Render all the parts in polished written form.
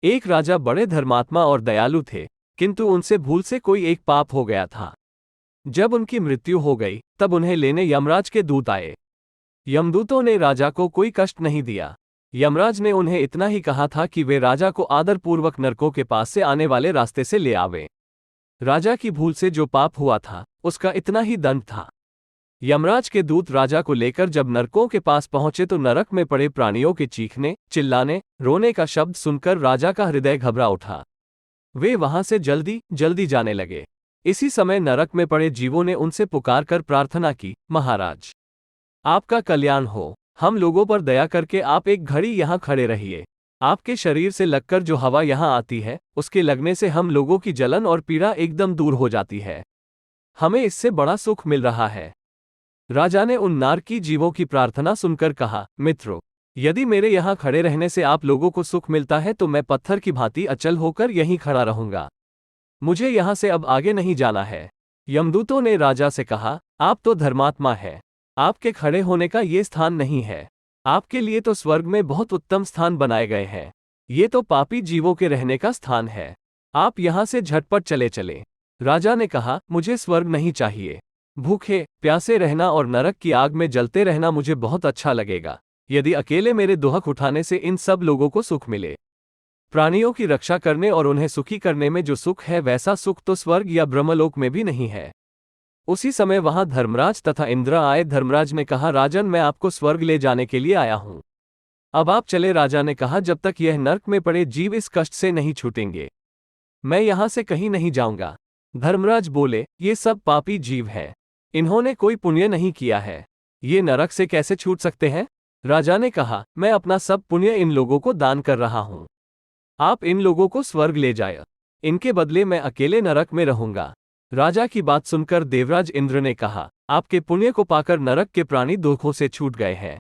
एक राजा बड़े धर्मात्मा और दयालु थे, किंतु उनसे भूल से कोई एक पाप हो गया था। जब उनकी मृत्यु हो गई, तब उन्हें लेने यमराज के दूत आए। यमदूतों ने राजा को कोई कष्ट नहीं दिया। यमराज ने उन्हें इतना ही कहा था कि वे राजा को आदरपूर्वक नरकों के पास से आने वाले रास्ते से ले आवे। राजा की भूल से जो पाप हुआ था, उसका इतना ही दंड था। यमराज के दूत राजा को लेकर जब नरकों के पास पहुंचे तो नरक में पड़े प्राणियों के चीखने, चिल्लाने, रोने का शब्द सुनकर राजा का हृदय घबरा उठा। वे वहां से जल्दी जल्दी जाने लगे। इसी समय नरक में पड़े जीवों ने उनसे पुकारकर प्रार्थना की, महाराज, आपका कल्याण हो, हम लोगों पर दया करके आप एक घड़ी यहाँ खड़े रहिए। आपके शरीर से लगकर जो हवा यहाँ आती है, उसके लगने से हम लोगों की जलन और पीड़ा एकदम दूर हो जाती है। हमें इससे बड़ा सुख मिल रहा है। राजा ने उन नारकी जीवों की प्रार्थना सुनकर कहा, मित्रों, यदि मेरे यहाँ खड़े रहने से आप लोगों को सुख मिलता है तो मैं पत्थर की भांति अचल होकर यहीं खड़ा रहूंगा। मुझे यहाँ से अब आगे नहीं जाना है। यमदूतों ने राजा से कहा, आप तो धर्मात्मा है, आपके खड़े होने का ये स्थान नहीं है। आपके लिए तो स्वर्ग में बहुत उत्तम स्थान बनाए गए हैं। ये तो पापी जीवों के रहने का स्थान है। आप यहाँ से झटपट चले चले। राजा ने कहा, मुझे स्वर्ग नहीं चाहिए। भूखे प्यासे रहना और नरक की आग में जलते रहना मुझे बहुत अच्छा लगेगा, यदि अकेले मेरे दुहक उठाने से इन सब लोगों को सुख मिले। प्राणियों की रक्षा करने और उन्हें सुखी करने में जो सुख है, वैसा सुख तो स्वर्ग या ब्रह्मलोक में भी नहीं है। उसी समय वहां धर्मराज तथा इंद्र आए। धर्मराज ने कहा, राजन, मैं आपको स्वर्ग ले जाने के लिए आया हूं। अब आप चले। राजा ने कहा, जब तक यह नरक में पड़े जीव इस कष्ट से नहीं छूटेंगे, मैं यहां से कहीं नहीं जाऊंगा। धर्मराज बोले, ये सब पापी जीव हैं, इन्होंने कोई पुण्य नहीं किया है, ये नरक से कैसे छूट सकते हैं? राजा ने कहा, मैं अपना सब पुण्य इन लोगों को दान कर रहा हूं। आप इन लोगों को स्वर्ग ले जाए, इनके बदले मैं अकेले नरक में रहूंगा। राजा की बात सुनकर देवराज इंद्र ने कहा, आपके पुण्य को पाकर नरक के प्राणी दुखों से छूट गए हैं।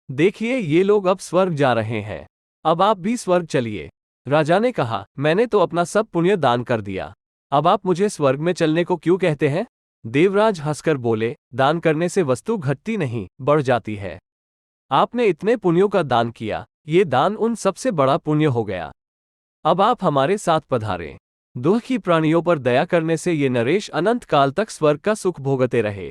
देखिए, ये लोग अब स्वर्ग जा रहे हैं। अब आप भी स्वर्ग चलिए। राजा ने कहा, मैंने तो अपना सब पुण्य दान कर दिया, अब आप मुझे स्वर्ग में चलने को क्यों कहते हैं? देवराज हंसकर बोले, दान करने से वस्तु घटती नहीं, बढ़ जाती है। आपने इतने पुण्यों का दान किया, ये दान उन सबसे बड़ा पुण्य हो गया। अब आप हमारे साथ पधारें। दुखी प्राणियों पर दया करने से ये नरेश अनंत काल तक स्वर्ग का सुख भोगते रहे।